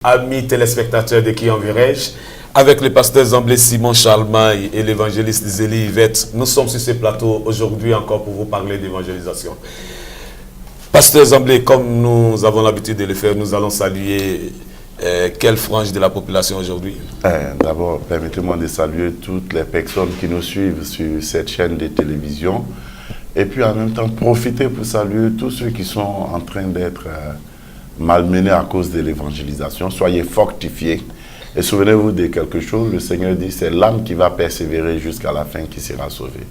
amis téléspectateurs de Qui enverrai-je, avec le pasteur Zamblé Simon Charlemagne et l'évangéliste Zélie Yvette, nous sommes sur ce plateau aujourd'hui encore pour vous parler d'évangélisation. Pasteur Zamblé, comme nous avons l'habitude de le faire, nous allons saluer quelle frange de la population aujourd'hui? D'abord, permettez-moi de saluer toutes les personnes qui nous suivent sur cette chaîne de télévision et puis en même temps profiter pour saluer tous ceux qui sont en train d'être malmenés à cause de l'évangélisation. Soyez fortifiés et souvenez-vous de quelque chose, le Seigneur dit c'est l'âme qui va persévérer jusqu'à la fin qui sera sauvée.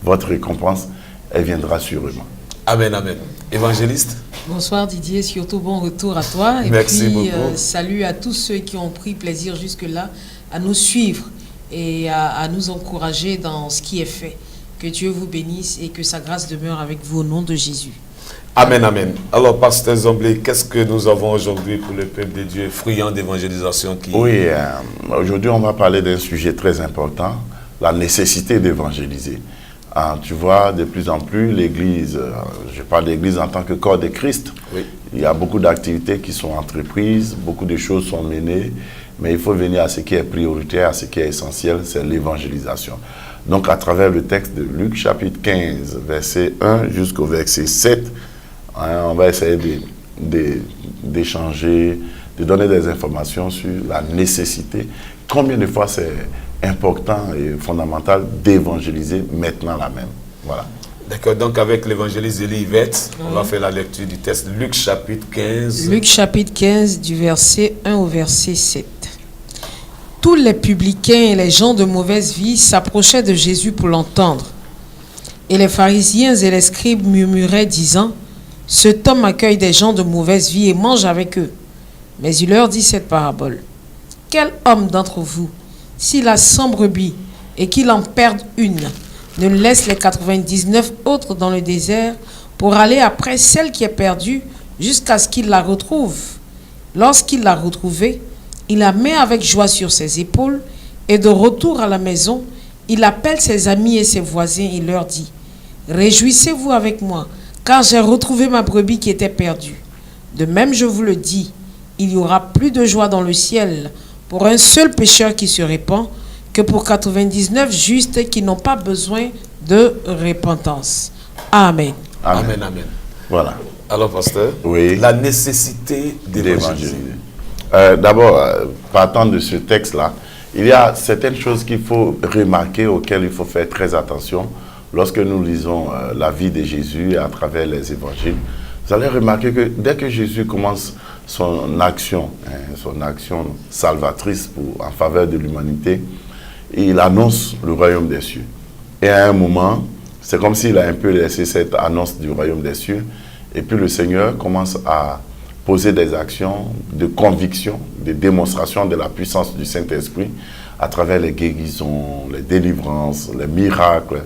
Votre récompense, elle viendra sûrement. Amen, amen. Évangéliste? Bonsoir Didier, surtout bon retour à toi. Et merci puis, beaucoup. Salut à tous ceux qui ont pris plaisir jusque-là à nous suivre et à nous encourager dans ce qui est fait. Que Dieu vous bénisse et que sa grâce demeure avec vous au nom de Jésus. Amen, amen. Alors, pasteur Zamblé, qu'est-ce que nous avons aujourd'hui pour le peuple de Dieu friand d'évangélisation qui... Oui, aujourd'hui on va parler d'un sujet très important, la nécessité d'évangéliser. Tu vois, de plus en plus, l'Église, je parle d'Église en tant que corps de Christ, oui. Il y a beaucoup d'activités qui sont entreprises, beaucoup de choses sont menées, mais il faut venir à ce qui est prioritaire, à ce qui est essentiel, c'est l'évangélisation. Donc, à travers le texte de Luc, chapitre 15, verset 1 jusqu'au verset 7, on va essayer d'échanger, de donner des informations sur la nécessité. Combien de fois c'est important et fondamental d'évangéliser maintenant là même. Voilà. D'accord, donc avec l'évangéliste Zélie Yvette, on va faire la lecture du texte Luc chapitre 15. Luc chapitre 15 du verset 1 au verset 7. Tous les publicains et les gens de mauvaise vie s'approchaient de Jésus pour l'entendre. Et les pharisiens et les scribes murmuraient disant, « Cet homme accueille des gens de mauvaise vie et mange avec eux. » Mais il leur dit cette parabole. « Quel homme d'entre vous, s'il a 100 brebis et qu'il en perde une, ne laisse les 99 autres dans le désert pour aller après celle qui est perdue jusqu'à ce qu'il la retrouve. Lorsqu'il l'a retrouvée, il la met avec joie sur ses épaules et de retour à la maison, il appelle ses amis et ses voisins et leur dit « Réjouissez-vous avec moi, car j'ai retrouvé ma brebis qui était perdue. De même, je vous le dis, il y aura plus de joie dans le ciel pour un seul pécheur qui se répand que pour 99 justes qui n'ont pas besoin de repentance. » Amen. Amen, amen. Amen. Voilà. Alors, pasteur, oui. La nécessité d'évangéliser. D'abord, partant de ce texte-là, il y a certaines choses qu'il faut remarquer, auxquelles il faut faire très attention lorsque nous lisons la vie de Jésus à travers les évangiles. Vous allez remarquer que dès que Jésus commence son action salvatrice en faveur de l'humanité, il annonce le royaume des cieux. Et à un moment, c'est comme s'il a un peu laissé cette annonce du royaume des cieux. Et puis le Seigneur commence à poser des actions de conviction, de démonstration de la puissance du Saint-Esprit à travers les guérisons, les délivrances, les miracles.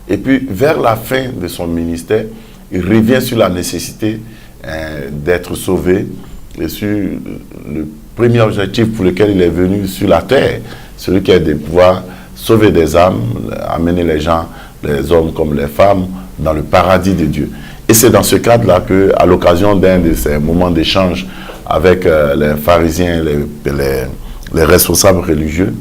Et puis vers la fin de son ministère, il revient sur la nécessité d'être sauvé et sur le premier objectif pour lequel il est venu sur la terre, celui qui est de pouvoir sauver des âmes, amener les gens, les hommes comme les femmes, dans le paradis de Dieu. Et c'est dans ce cadre-là qu'à l'occasion d'un de ces moments d'échange avec les pharisiens, les responsables religieux,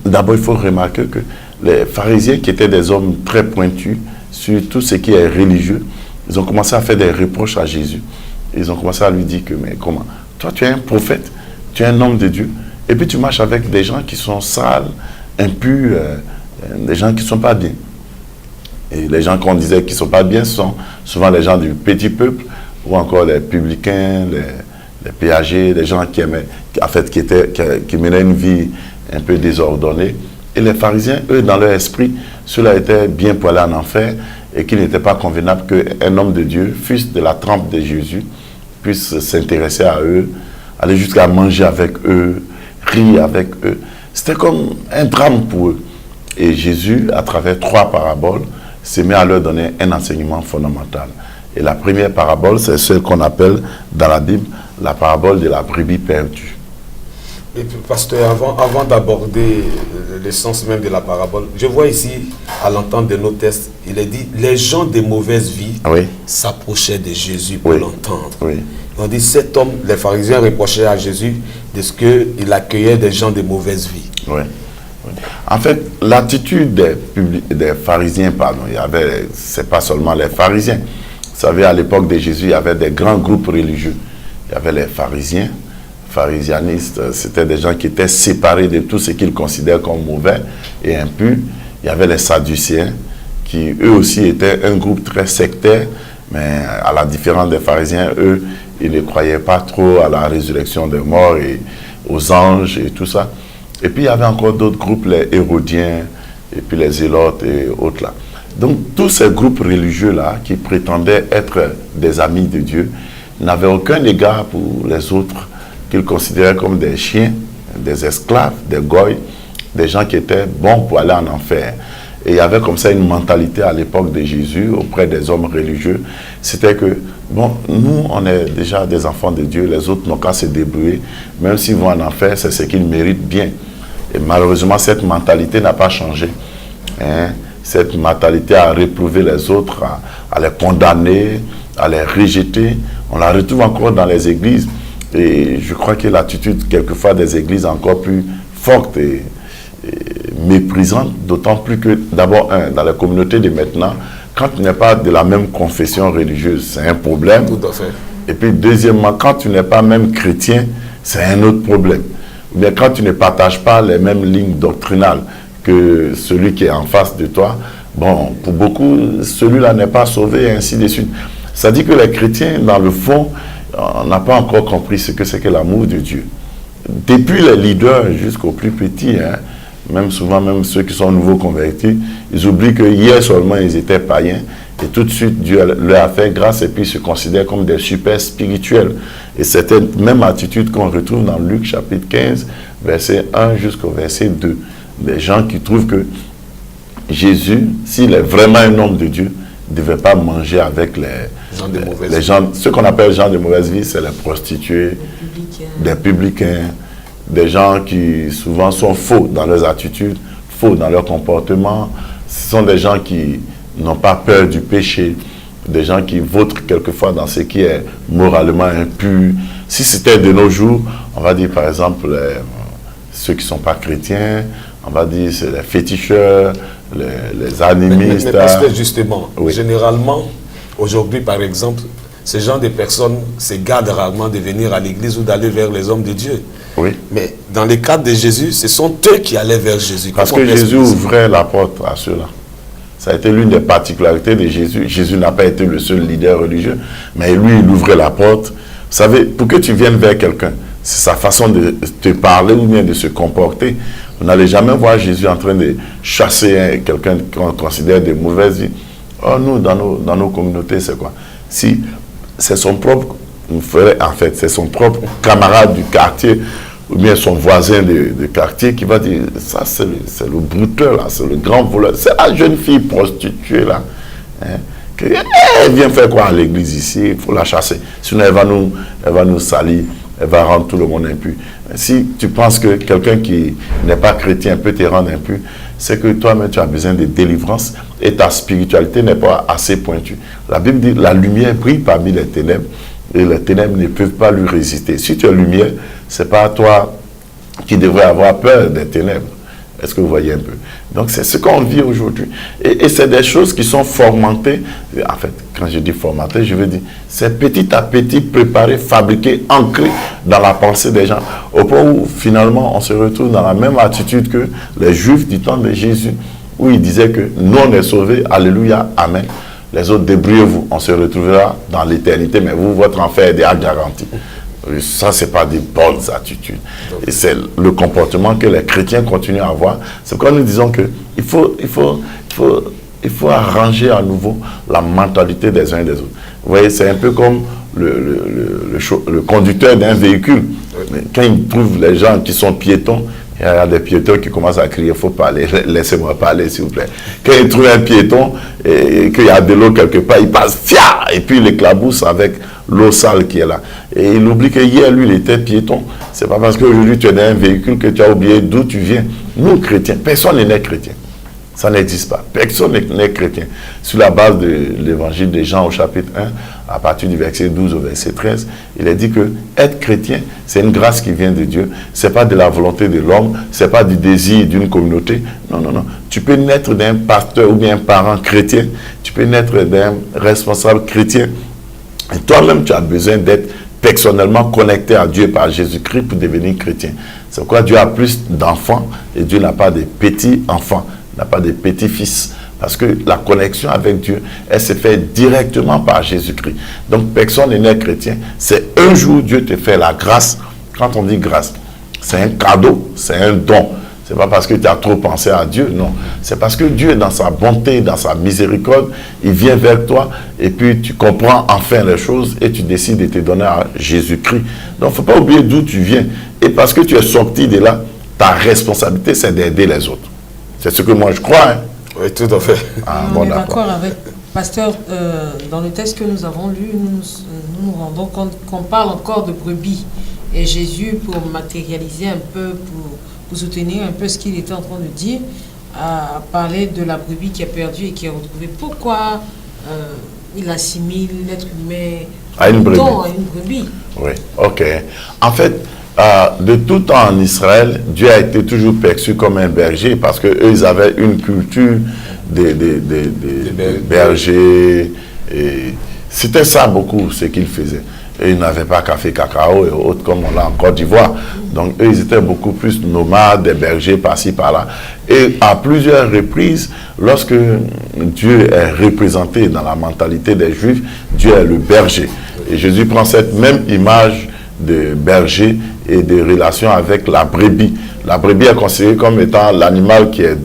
d'abord il faut remarquer que les pharisiens, qui étaient des hommes très pointus sur tout ce qui est religieux, ils ont commencé à faire des reproches à Jésus. Ils ont commencé à lui dire que, mais comment? Toi, tu es un prophète, tu es un homme de Dieu, et puis tu marches avec des gens qui sont sales, impurs, des gens qui ne sont pas bien. Et les gens qu'on disait qui ne sont pas bien sont souvent les gens du petit peuple, ou encore les publicains, les péagers, les gens qui menaient une vie un peu désordonnée. Et les pharisiens, eux, dans leur esprit, cela était bien pour aller en enfer et qu'il n'était pas convenable qu'un homme de Dieu, fût de la trempe de Jésus, puisse s'intéresser à eux, aller jusqu'à manger avec eux, rire avec eux. C'était comme un drame pour eux. Et Jésus, à travers 3 paraboles, s'est mis à leur donner un enseignement fondamental. Et la première parabole, c'est celle qu'on appelle dans la Bible la parabole de la brebis perdue. Et puis, pasteur, avant d'aborder l'essence même de la parabole, je vois ici, à l'entente de nos textes, il est dit, les gens de mauvaise vie s'approchaient de Jésus pour l'entendre. Oui. On dit, cet homme, les pharisiens reprochaient à Jésus de ce qu'il accueillait des gens de mauvaise vie. Oui. En fait, l'attitude des pharisiens, c'est pas seulement les pharisiens. Vous savez, à l'époque de Jésus, il y avait des grands groupes religieux. Il y avait les pharisiens, pharisianistes, c'était des gens qui étaient séparés de tout ce qu'ils considèrent comme mauvais et impur. Il y avait les sadducéens, qui eux aussi étaient un groupe très sectaire, mais à la différence des pharisiens, eux, ils ne croyaient pas trop à la résurrection des morts et aux anges et tout ça. Et puis il y avait encore d'autres groupes, les hérodiens, et puis les zélotes et autres là. Donc tous ces groupes religieux-là, qui prétendaient être des amis de Dieu, n'avaient aucun égard pour les autres, qu'ils considéraient comme des chiens, des esclaves, des goïs, des gens qui étaient bons pour aller en enfer. Et il y avait comme ça une mentalité à l'époque de Jésus, auprès des hommes religieux. C'était que, bon, nous, on est déjà des enfants de Dieu, les autres n'ont qu'à se débrouiller. Même s'ils vont en enfer, c'est ce qu'ils méritent bien. Et malheureusement, cette mentalité n'a pas changé. Hein? Cette mentalité à réprouver les autres, à les condamner, à les rejeter, on la retrouve encore dans les églises. Et je crois que l'attitude, quelquefois, des églises est encore plus forte et méprisante, d'autant plus que, d'abord, dans la communauté de maintenant, quand tu n'es pas de la même confession religieuse, c'est un problème. Tout à fait. Et puis, deuxièmement, quand tu n'es pas même chrétien, c'est un autre problème. Ou bien quand tu ne partages pas les mêmes lignes doctrinales que celui qui est en face de toi, bon, pour beaucoup, celui-là n'est pas sauvé, et ainsi de suite. Ça dit que les chrétiens, dans le fond, on n'a pas encore compris ce que c'est que l'amour de Dieu. Depuis les leaders jusqu'aux plus petits, hein, même souvent, même ceux qui sont nouveaux convertis, ils oublient que hier seulement ils étaient païens et tout de suite Dieu leur a fait grâce et puis ils se considèrent comme des super spirituels. Et c'est cette même attitude qu'on retrouve dans Luc chapitre 15, verset 1 jusqu'au verset 2. Des gens qui trouvent que Jésus, s'il est vraiment un homme de Dieu, ne devait pas manger avec les gens, ceux qu'on appelle gens de mauvaise vie, c'est les prostituées, des publicains, des gens qui souvent sont faux dans leurs attitudes, faux dans leur comportement. Ce sont des gens qui n'ont pas peur du péché, des gens qui vautrent quelquefois dans ce qui est moralement impur. Si c'était de nos jours, on va dire par exemple ceux qui ne sont pas chrétiens, on va dire c'est les féticheurs, les animistes. Mais parce que justement, généralement, aujourd'hui par exemple, ces gens de personnes se gardent rarement de venir à l'église ou d'aller vers les hommes de Dieu. Oui. Mais dans le cadre de Jésus, ce sont eux qui allaient vers Jésus. Parce que Jésus ouvrait la porte à ceux-là. Ça a été l'une des particularités de Jésus. Jésus n'a pas été le seul leader religieux, mais lui, il ouvrait la porte. Vous savez, pour que tu viennes vers quelqu'un, c'est sa façon de te parler ou bien de se comporter. Vous n'allez jamais voir Jésus en train de chasser quelqu'un qu'on considère de mauvaise vie. Oh, nous, dans nos communautés, c'est quoi? Si c'est son propre frère, en fait, c'est son propre camarade du quartier, ou bien son voisin de quartier qui va dire, ça c'est le brouteur là, c'est le grand voleur, c'est la jeune fille prostituée là, hein, elle vient faire quoi à l'église ici, il faut la chasser, sinon elle va nous salir, elle va rendre tout le monde impur. Si tu penses que quelqu'un qui n'est pas chrétien peut te rendre impur, c'est que toi-même tu as besoin de délivrance et ta spiritualité n'est pas assez pointue. La Bible dit, la lumière brille parmi les ténèbres, et les ténèbres ne peuvent pas lui résister. Si tu es lumière, ce n'est pas toi qui devrais avoir peur des ténèbres. Est-ce que vous voyez un peu? Donc c'est ce qu'on vit aujourd'hui. Et c'est des choses qui sont formatées. En fait, quand je dis formatées, je veux dire, c'est petit à petit préparé, fabriqué, ancré dans la pensée des gens. Au point où finalement on se retrouve dans la même attitude que les Juifs du temps de Jésus, où ils disaient que nous on est sauvés, alléluia, amen. Les autres, débrouillez-vous, on se retrouvera dans l'éternité, mais vous, votre enfer est déjà garanti. Ça, ce n'est pas des bonnes attitudes. Et c'est le comportement que les chrétiens continuent à avoir. C'est pourquoi nous disons qu'il faut arranger à nouveau la mentalité des uns et des autres. Vous voyez, c'est un peu comme le conducteur d'un véhicule. Quand il trouve les gens qui sont piétons, Il y a des piétons qui commencent à crier, il faut parler, laissez-moi parler s'il vous plaît. Quand il trouve un piéton et qu'il y a de l'eau quelque part, il passe, fia, et puis il éclabousse avec l'eau sale qui est là. Et il oublie que hier, lui, il était piéton. C'est pas parce qu'aujourd'hui tu es dans un véhicule que tu as oublié d'où tu viens. Nous, chrétiens, personne n'est chrétien. Ça n'existe pas. Personne n'est chrétien. Sur la base de l'évangile de Jean au chapitre 1, à partir du verset 12 au verset 13, il est dit que être chrétien, c'est une grâce qui vient de Dieu. Ce n'est pas de la volonté de l'homme, ce n'est pas du désir d'une communauté. Non, non, non. Tu peux naître d'un pasteur ou bien un parent chrétien. Tu peux naître d'un responsable chrétien. Et toi-même, tu as besoin d'être personnellement connecté à Dieu par Jésus-Christ pour devenir chrétien. C'est pourquoi Dieu a plus d'enfants et Dieu n'a pas de petits-enfants. N'a pas de petits-fils. Parce que la connexion avec Dieu, elle se fait directement par Jésus-Christ. Donc, personne n'est né chrétien. C'est un jour Dieu te fait la grâce. Quand on dit grâce, c'est un cadeau, c'est un don. Ce n'est pas parce que tu as trop pensé à Dieu, non. C'est parce que Dieu, dans sa bonté, dans sa miséricorde, il vient vers toi et puis tu comprends enfin les choses et tu décides de te donner à Jésus-Christ. Donc, il ne faut pas oublier d'où tu viens. Et parce que tu es sorti de là, ta responsabilité, c'est d'aider les autres. C'est ce que moi je crois. Hein. Oui, tout à fait. On est d'accord avec Pasteur. Dans le texte que nous avons lu, nous nous rendons compte qu'on parle encore de brebis. Et Jésus, pour matérialiser un peu, pour soutenir un peu ce qu'il était en train de dire, a parlé de la brebis qui est perdue et qui est retrouvée. Pourquoi il assimile l'être humain à une brebis? Oui, ok. En fait, de tout temps en Israël, Dieu a été toujours perçu comme un berger parce qu'eux, ils avaient une culture des bergers. Et c'était ça beaucoup ce qu'ils faisaient. Et ils n'avaient pas café, cacao et autres comme on l'a en Côte d'Ivoire. Donc eux, ils étaient beaucoup plus nomades, des bergers par-ci, par-là. Et à plusieurs reprises, lorsque Dieu est représenté dans la mentalité des Juifs, Dieu est le berger. Et Jésus prend cette même image de berger et de relation avec la brebis. La brebis est considérée comme étant l'animal qui est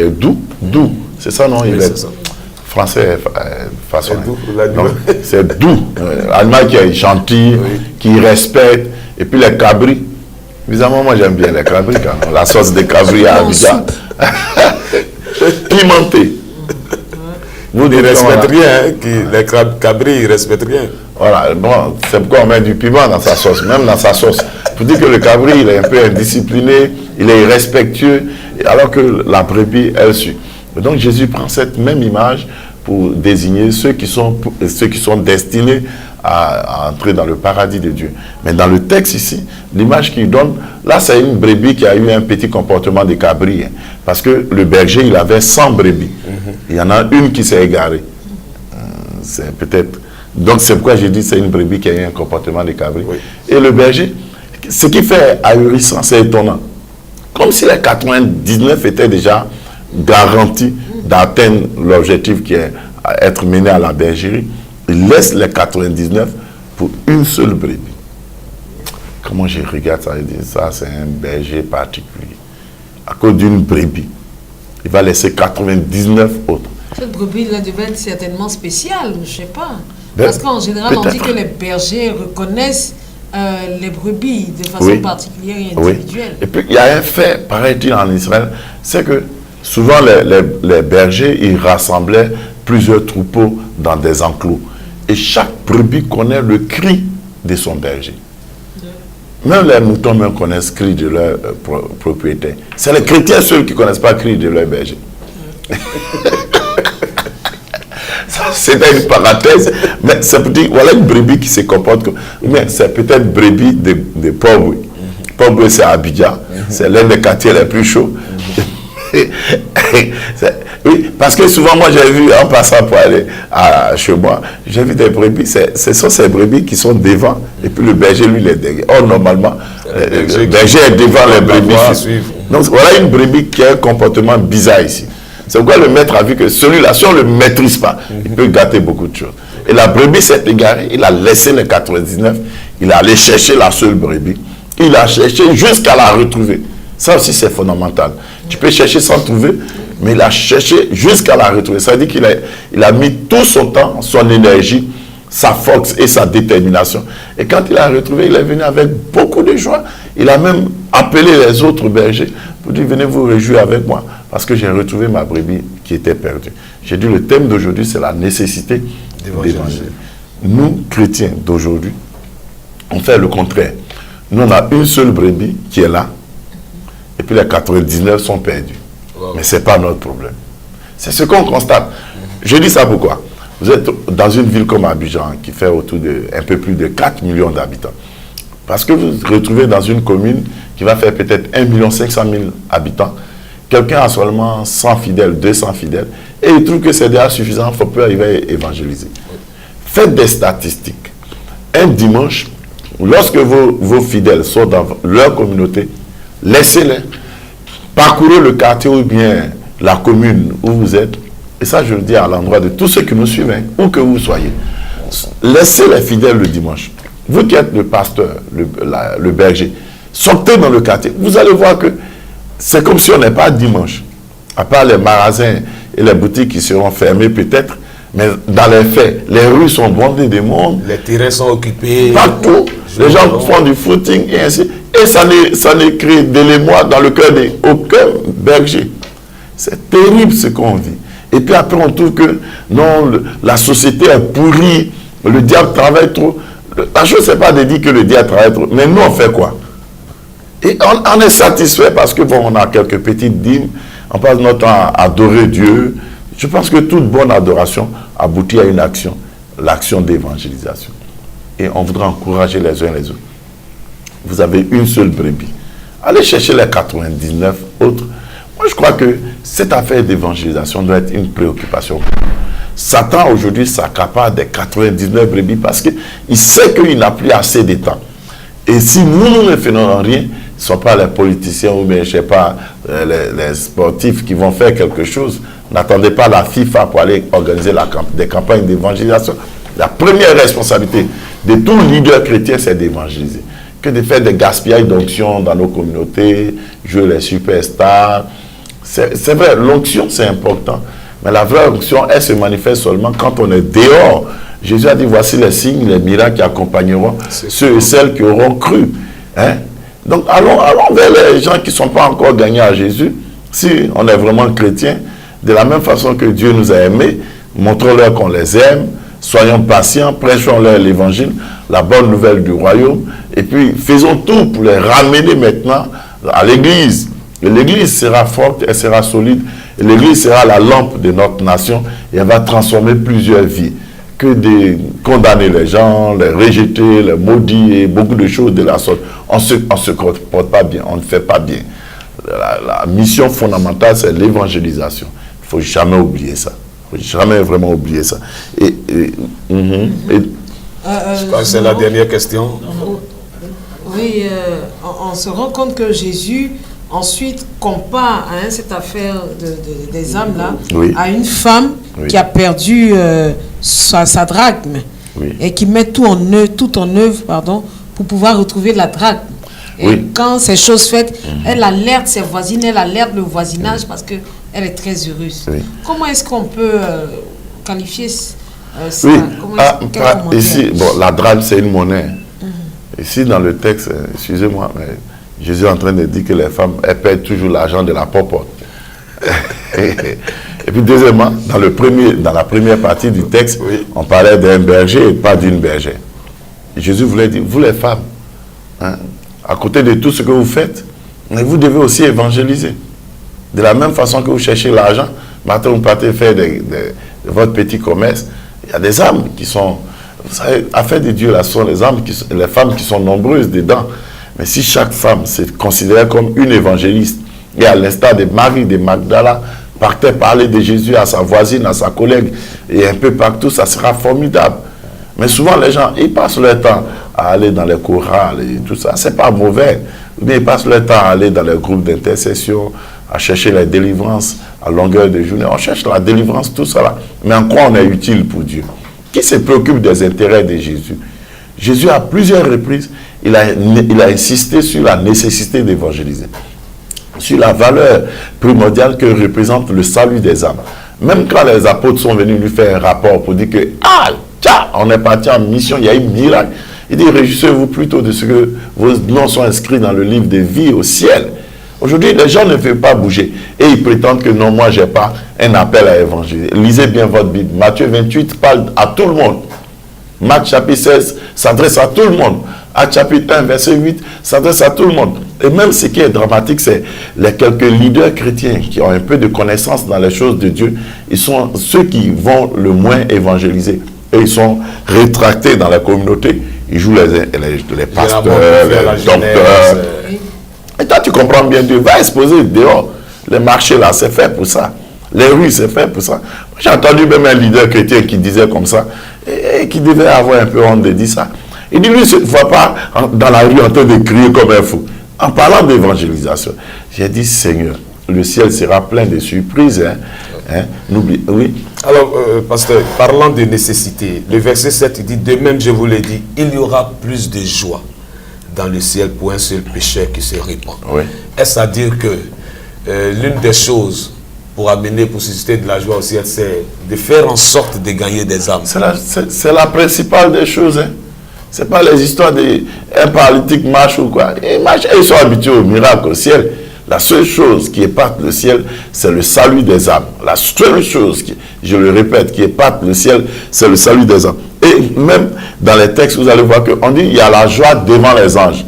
doux. Doux, c'est ça, non? Oui, c'est ça. Français façon. C'est doux. L'animal qui est gentil, oui, qui respecte. Et puis les cabris. Évidemment, moi j'aime bien les cabris. Quand la sauce de cabri à Abidjan. Pimenté. Vous ne respectez rien. Les cabris, ils ne respectent rien. Voilà, bon, c'est pourquoi on met du piment dans sa sauce, même dans sa sauce. Pour dire que le cabri, il est un peu indiscipliné, il est irrespectueux, alors que la brebis, elle suit. Donc Jésus prend cette même image pour désigner ceux qui sont destinés à entrer dans le paradis de Dieu. Mais dans le texte ici, l'image qu'il donne, là c'est une brebis qui a eu un petit comportement de cabri. Hein, parce que le berger, il avait 100 brebis. Il y en a une qui s'est égarée. C'est peut-être... Donc c'est pourquoi j'ai dit que c'est une brebis qui a eu un comportement de cabri. Oui. Et le berger, ce qui fait ahurissant, c'est étonnant. Comme si les 99 étaient déjà garantis d'atteindre l'objectif qui est être mené à la bergerie, il laisse les 99 pour une seule brebis. Comment je regarde ça et dis, ça c'est un berger particulier. À cause d'une brebis, il va laisser 99 autres. Cette brebis là devait être certainement spéciale, je ne sais pas. Parce qu'en général, on dit que les bergers reconnaissent les brebis de façon particulière et individuelle. Et puis, il y a un fait, pareil en Israël, c'est que souvent, les bergers, ils rassemblaient plusieurs troupeaux dans des enclos. Et chaque brebis connaît le cri de son berger. Même les moutons même connaissent le cri de leur propriétaire. C'est les chrétiens seuls qui ne connaissent pas le cri de leur berger. C'était une parenthèse, mais ça peut dire, voilà une brebis qui se comporte comme... Mais c'est peut-être brebis de Pauvre. Pauvre, c'est Abidjan. C'est l'un des quartiers les plus chauds. Oui, parce que souvent, moi, j'ai vu, en passant pour aller chez moi, j'ai vu des brebis, ce sont ces brebis qui sont devant, et puis le berger, lui, il est derrière. Or, normalement, le berger est devant les brebis. Donc, voilà une brebis qui a un comportement bizarre ici. C'est pourquoi le maître a vu que celui-là, si on ne le maîtrise pas, il peut gâter beaucoup de choses. Et la brebis s'est égarée, il a laissé les 99, il est allé chercher la seule brebis, il a cherché jusqu'à la retrouver. Ça aussi, c'est fondamental. Tu peux chercher sans trouver, mais il a cherché jusqu'à la retrouver. Ça veut dire qu'il a mis tout son temps, son énergie, sa force et sa détermination. Et quand il a retrouvé, il est venu avec beaucoup de joie. Il a même appelé les autres bergers pour dire, venez vous réjouir avec moi, parce que j'ai retrouvé ma brebis qui était perdue. J'ai dit, le thème d'aujourd'hui, c'est la nécessité d'évangéliser. Nous, chrétiens d'aujourd'hui, on fait le contraire. Nous, on a une seule brebis qui est là, et puis les 99 sont perdus. Wow. Mais ce n'est pas notre problème. C'est ce qu'on constate. Je dis ça pourquoi? Vous êtes dans une ville comme Abidjan, qui fait autour de un peu plus de 4 millions d'habitants. Parce que vous vous retrouvez dans une commune qui va faire peut-être 1 500 000 habitants. Quelqu'un a seulement 100 fidèles, 200 fidèles, et il trouve que c'est déjà suffisant, il faut plus arriver à évangéliser. Faites des statistiques. Un dimanche, lorsque vos fidèles sont dans leur communauté, laissez-les parcourir le quartier ou bien la commune où vous êtes. Et ça, je le dis à l'endroit de tous ceux qui nous suivent, où que vous soyez. Laissez les fidèles le dimanche. Vous qui êtes le pasteur, le berger, sortez dans le quartier. Vous allez voir que c'est comme si on n'est pas dimanche. À part les magasins et les boutiques qui seront fermées peut-être, mais dans les faits, les rues sont bondées de monde. Les terrains sont occupés. Partout. Les gens font du footing et ainsi. Et ça ne crée de l'émoi dans le cœur d'aucun berger. C'est terrible ce qu'on vit. Et puis après, on trouve que non, la société est pourrie, le diable travaille trop. La chose, ce n'est pas de dire que le diable travaille trop. Mais nous, on fait quoi? Et on est satisfait parce que bon, on a quelques petites dîmes, on passe notre temps à adorer Dieu. Je pense que toute bonne adoration aboutit à une action, l'action d'évangélisation. Et on voudrait encourager les uns les autres. Vous avez une seule brebis. Allez chercher les 99 autres. Moi, je crois que cette affaire d'évangélisation doit être une préoccupation. Satan, aujourd'hui, s'accapare des 99 brebis parce qu'il sait qu'il n'a plus assez de temps. Et si nous ne faisons rien, ce ne sont pas les politiciens ou bien, je ne sais pas, les sportifs qui vont faire quelque chose. N'attendez pas la FIFA pour aller organiser des campagnes d'évangélisation. La première responsabilité de tout leader chrétien, c'est d'évangéliser. Que de faire des gaspillages d'onction dans nos communautés, jouer les superstars. C'est vrai, l'onction, c'est important. Mais la vraie onction, elle se manifeste seulement quand on est dehors. Jésus a dit, voici les signes, les miracles qui accompagneront ceux et celles qui auront cru. Hein? Donc, allons vers les gens qui ne sont pas encore gagnés à Jésus. Si on est vraiment chrétien, de la même façon que Dieu nous a aimés, montrons-leur qu'on les aime, soyons patients, prêchons-leur l'évangile, la bonne nouvelle du royaume, et puis faisons tout pour les ramener maintenant à l'église. Et l'église sera forte, elle sera solide, et l'église sera la lampe de notre nation, et elle va transformer plusieurs vies. Que de condamner les gens, les rejeter, les maudire, et beaucoup de choses de la sorte. On se comporte pas bien, on ne fait pas bien. La mission fondamentale, c'est l'évangélisation. Il ne faut jamais oublier ça. Il ne faut jamais vraiment oublier ça. Je crois que c'est la dernière question. Oui, on se rend compte que Jésus ensuite compare cette affaire des âmes là à une femme qui a perdu sa drachme et qui met tout en œuvre pour pouvoir retrouver la drachme. Et quand ces choses faites, elle alerte ses voisines, elle alerte le voisinage parce qu'elle est très heureuse. Comment est-ce qu'on peut qualifier ça? Ici, la drachme, c'est une monnaie. Ici, dans le texte, excusez-moi, mais Jésus est en train de dire que les femmes, elles perdent toujours l'argent de la popote. Et puis, deuxièmement, dans la première partie du texte, on parlait d'un berger et pas d'une bergère. Jésus voulait dire, vous les femmes, à côté de tout ce que vous faites, mais vous devez aussi évangéliser. De la même façon que vous cherchez l'argent, maintenant vous partez faire de votre petit commerce, il y a des âmes qui sont... Vous savez, affaire de Dieu, là, ce sont les femmes qui sont nombreuses dedans. Mais si chaque femme se considérait comme une évangéliste, et à l'instar de Marie de Magdala, partait parler de Jésus à sa voisine, à sa collègue, et un peu partout, ça sera formidable. Mais souvent, les gens, ils passent leur temps à aller dans les chorales et tout ça. C'est pas mauvais. Mais ils passent leur temps à aller dans les groupes d'intercession, à chercher la délivrance à longueur de journée. On cherche la délivrance, tout ça là. Mais en quoi on est utile pour Dieu? Qui se préoccupe des intérêts de Jésus? Jésus, à plusieurs reprises, il a insisté sur la nécessité d'évangéliser, sur la valeur primordiale que représente le salut des âmes. Même quand les apôtres sont venus lui faire un rapport pour dire que, on est parti en mission, il y a eu un miracle. Il dit, réjouissez-vous plutôt de ce que vos noms sont inscrits dans le livre de vie au ciel. Aujourd'hui, les gens ne veulent pas bouger. Et ils prétendent que non, moi, je n'ai pas un appel à évangéliser. Lisez bien votre Bible. Matthieu 28 parle à tout le monde. Marc chapitre 16 s'adresse à tout le monde. Acte chapitre 1, verset 8 s'adresse à tout le monde. Et même ce qui est dramatique, c'est les quelques leaders chrétiens qui ont un peu de connaissance dans les choses de Dieu. Ils sont ceux qui vont le moins évangéliser. Et ils sont rétractés dans la communauté. Ils jouent les pasteurs, les docteurs. Et toi, tu comprends bien Dieu. Va exposer dehors. Les marchés là, c'est fait pour ça. Les rues, c'est fait pour ça. J'ai entendu même un leader chrétien qui disait comme ça, et qui devait avoir un peu honte de dire ça. Il dit, lui, il ne va pas dans la rue en train de crier comme un fou. En parlant d'évangélisation, j'ai dit, Seigneur, le ciel sera plein de surprises. N'oublie, oui. Alors, pasteur, parlant de nécessité, le verset 7 il dit, de même, je vous l'ai dit, il y aura plus de joie dans le ciel pour un seul pécheur qui se répand. Oui. Est-ce à dire que l'une des choses pour amener, pour susciter de la joie au ciel, c'est de faire en sorte de gagner des âmes? C'est la principale des choses. Ce n'est pas les histoires d'un paralytique marche ou quoi. Ils sont habitués au miracle au ciel. La seule chose qui épate le ciel, c'est le salut des âmes. La seule chose, je le répète, qui épate le ciel, c'est le salut des âmes. Et même dans les textes, vous allez voir qu'on dit il y a la joie devant les anges.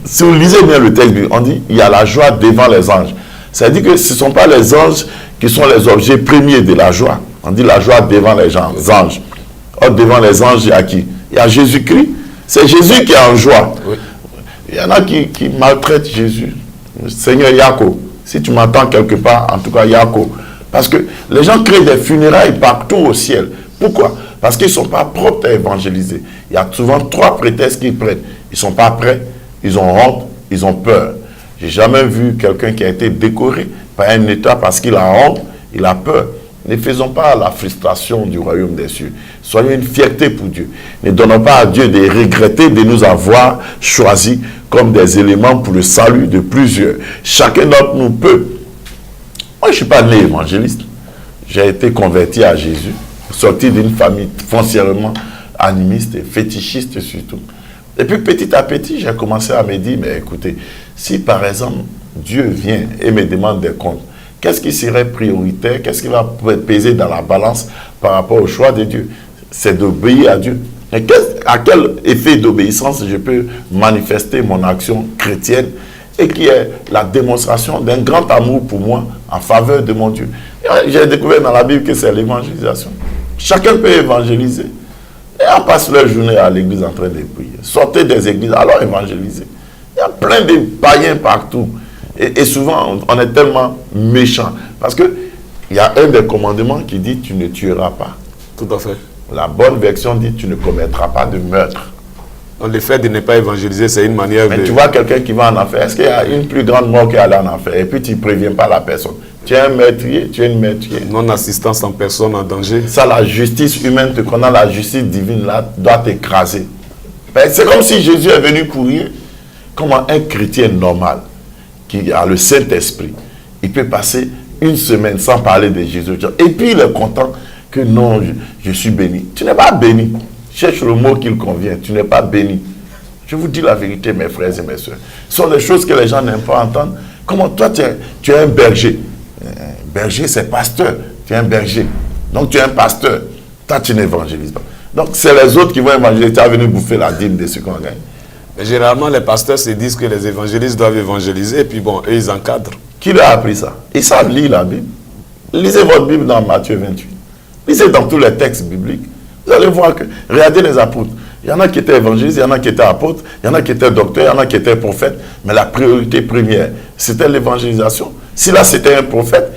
Si vous lisez bien le texte, on dit il y a la joie devant les anges. C'est-à-dire que ce ne sont pas les anges qui sont les objets premiers de la joie. On dit la joie devant les anges. Or, devant les anges, il y a qui? Il y a Jésus-Christ. C'est Jésus qui est en joie. Oui. Il y en a qui maltraitent Jésus. Seigneur Yako, si tu m'entends quelque part, en tout cas Yako. Parce que les gens créent des funérailles partout au ciel. Pourquoi? Parce qu'ils ne sont pas propres à évangéliser. Il y a souvent 3 prétextes qu'ils prennent. Ils ne sont pas prêts, ils ont honte, ils ont peur. J'ai jamais vu quelqu'un qui a été décoré par un État parce qu'il a honte, il a peur. Ne faisons pas la frustration du royaume des cieux. Soyons une fierté pour Dieu. Ne donnons pas à Dieu de regretter de nous avoir choisis comme des éléments pour le salut de plusieurs. Chacun d'entre nous peut. Moi, je ne suis pas né évangéliste. J'ai été converti à Jésus, sorti d'une famille foncièrement animiste et fétichiste surtout. Et puis petit à petit, j'ai commencé à me dire, mais écoutez, si par exemple Dieu vient et me demande des comptes, qu'est-ce qui serait prioritaire? Qu'est-ce qui va peser dans la balance par rapport au choix de Dieu? C'est d'obéir à Dieu. Et à quel effet d'obéissance je peux manifester mon action chrétienne et qui est la démonstration d'un grand amour pour moi en faveur de mon Dieu? J'ai découvert dans la Bible que c'est l'évangélisation. Chacun peut évangéliser. Et on passe leur journée à l'église en train de prier. Sortez des églises, alors évangélisez. Il y a plein de païens partout. Et souvent, on est tellement méchant. Parce qu'il y a un des commandements qui dit « tu ne tueras pas ». Tout à fait. La bonne version dit « tu ne commettras pas de meurtre ». Donc, le fait de ne pas évangéliser, c'est une manière Mais de... tu vois quelqu'un qui va en enfer. Est-ce qu'il y a une plus grande mort qu'aller en enfer? Et puis tu ne préviens pas la personne. Tu es un meurtrier, tu es une meurtrière. Non-assistance en personne en danger. Ça, la justice humaine te connaît, la justice divine là, doit t'écraser. C'est comme si Jésus est venu pour rien. Comment un chrétien normal, qui a le Saint-Esprit, il peut passer une semaine sans parler de Jésus. Et puis il est content que non, je suis béni. Tu n'es pas béni. Cherche le mot qui convient. Tu n'es pas béni. Je vous dis la vérité, mes frères et mes soeurs. Ce sont des choses que les gens n'aiment pas entendre. Comment toi, tu es un berger. Berger, c'est pasteur. Tu es un berger. Donc tu es un pasteur. Toi, tu n'évangélises pas. Donc c'est les autres qui vont évangéliser. Tu as venu bouffer la dîme de ce qu'on gagne. Mais généralement, les pasteurs se disent que les évangélistes doivent évangéliser. Et puis bon, eux, ils encadrent. Qui leur a appris ça? Ils savent lire la Bible. Lisez votre Bible dans Matthieu 28. Lisez dans tous les textes bibliques. Vous allez voir que, regardez les apôtres. Il y en a qui étaient évangélistes, il y en a qui étaient apôtres, il y en a qui étaient docteurs, il y en a qui étaient prophètes. Mais la priorité première, c'était l'évangélisation. Si là, c'était un prophète,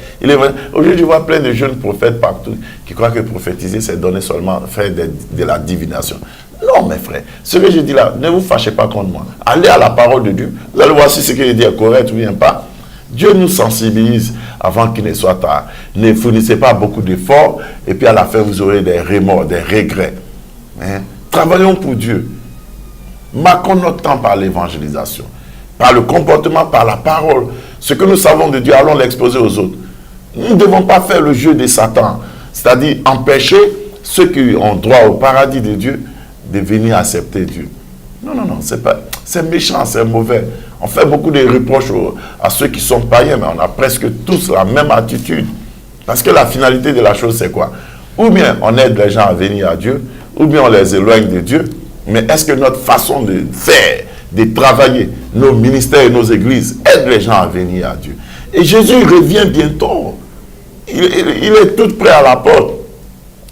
aujourd'hui, je vois plein de jeunes prophètes partout qui croient que prophétiser, c'est donner seulement, faire de la divination. Non, mes frères, ce que je dis là, ne vous fâchez pas contre moi. Allez à la parole de Dieu. Vous allez voir si ce que je dis est correct ou bien pas. Dieu nous sensibilise avant qu'il ne soit tard. Ne fournissez pas beaucoup d'efforts et puis à la fin, vous aurez des remords, des regrets. Travaillons pour Dieu. Marquons notre temps par l'évangélisation, par le comportement, par la parole. Ce que nous savons de Dieu, allons l'exposer aux autres. Nous ne devons pas faire le jeu de Satan, c'est-à-dire empêcher ceux qui ont droit au paradis de Dieu de venir accepter Dieu. Non, non, non, c'est méchant, c'est mauvais. On fait beaucoup de reproches à ceux qui sont païens, mais on a presque tous la même attitude. Parce que la finalité de la chose, c'est quoi? Ou bien on aide les gens à venir à Dieu, ou bien on les éloigne de Dieu. Mais est-ce que notre façon de faire, de travailler, nos ministères et nos églises aident les gens à venir à Dieu? Et Jésus revient bientôt. Il est tout près à la porte.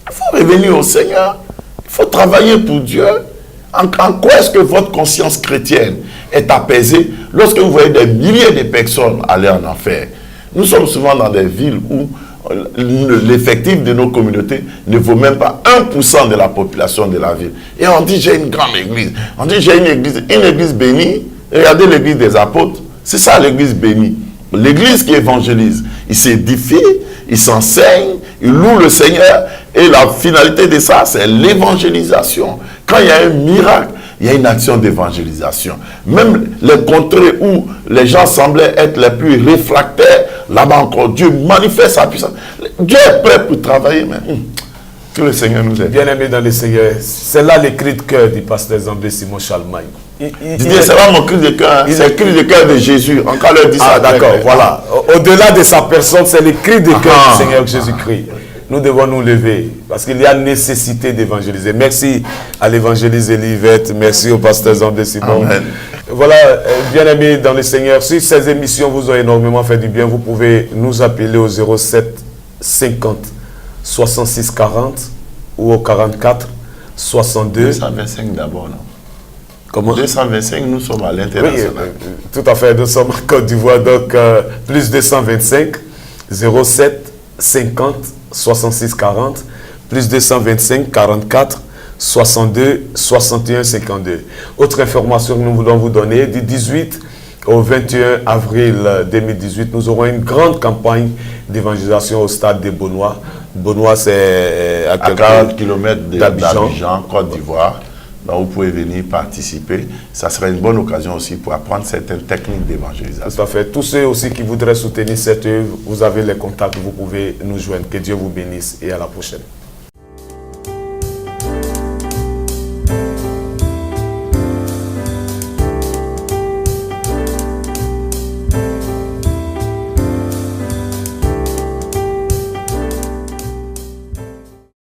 Il faut revenir au Seigneur. Il faut travailler pour Dieu. En quoi est-ce que votre conscience chrétienne est apaisée lorsque vous voyez des milliers de personnes aller en enfer? Nous sommes souvent dans des villes où l'effectif de nos communautés ne vaut même pas 1% de la population de la ville. Et on dit j'ai une grande église. On dit j'ai une église bénie. Regardez l'église des apôtres. C'est ça l'église bénie. L'église qui évangélise. Il s'édifie, il s'enseigne, il loue le Seigneur. Et la finalité de ça, c'est l'évangélisation. Quand il y a un miracle, il y a une action d'évangélisation. Même les contrées où les gens semblaient être les plus réfractaires, là-bas encore, Dieu manifeste sa puissance. Dieu est prêt pour travailler, mais que le Seigneur nous aide. Bien-aimé dans le Seigneur, c'est là le cri de cœur du pasteur Zamblé Simon Chalmagne. C'est pas mon cri de cœur, c'est le cri de cœur de Jésus. Encore leur dit ça. Ah d'accord, voilà. Au-delà de sa personne, c'est le cri de cœur du Seigneur Jésus-Christ. Nous devons nous lever parce qu'il y a nécessité d'évangéliser. Merci à l'évangéliste Elivette, merci au pasteur Zamblé Simon. Amen. Voilà, bien-aimés dans le Seigneur, si ces émissions vous ont énormément fait du bien, vous pouvez nous appeler au 07 50 66 40 ou au 44 62. 225 d'abord, non? Comment? 225, nous sommes à l'international. Oui, tout à fait, nous sommes en Côte d'Ivoire, donc plus 225 07 50 66 40 plus 225 44 62 61 52. Autre information que nous voulons vous donner, du 18 au 21 avril 2018, nous aurons une grande campagne d'évangélisation au stade de Bonois. Bonois, c'est à 40 km d'Abidjan, Côte d'Ivoire. Donc vous pouvez venir participer. Ça serait une bonne occasion aussi pour apprendre certaines techniques d'évangélisation. Tout à fait. Tous ceux aussi qui voudraient soutenir cette œuvre, vous avez les contacts, vous pouvez nous joindre. Que Dieu vous bénisse et à la prochaine.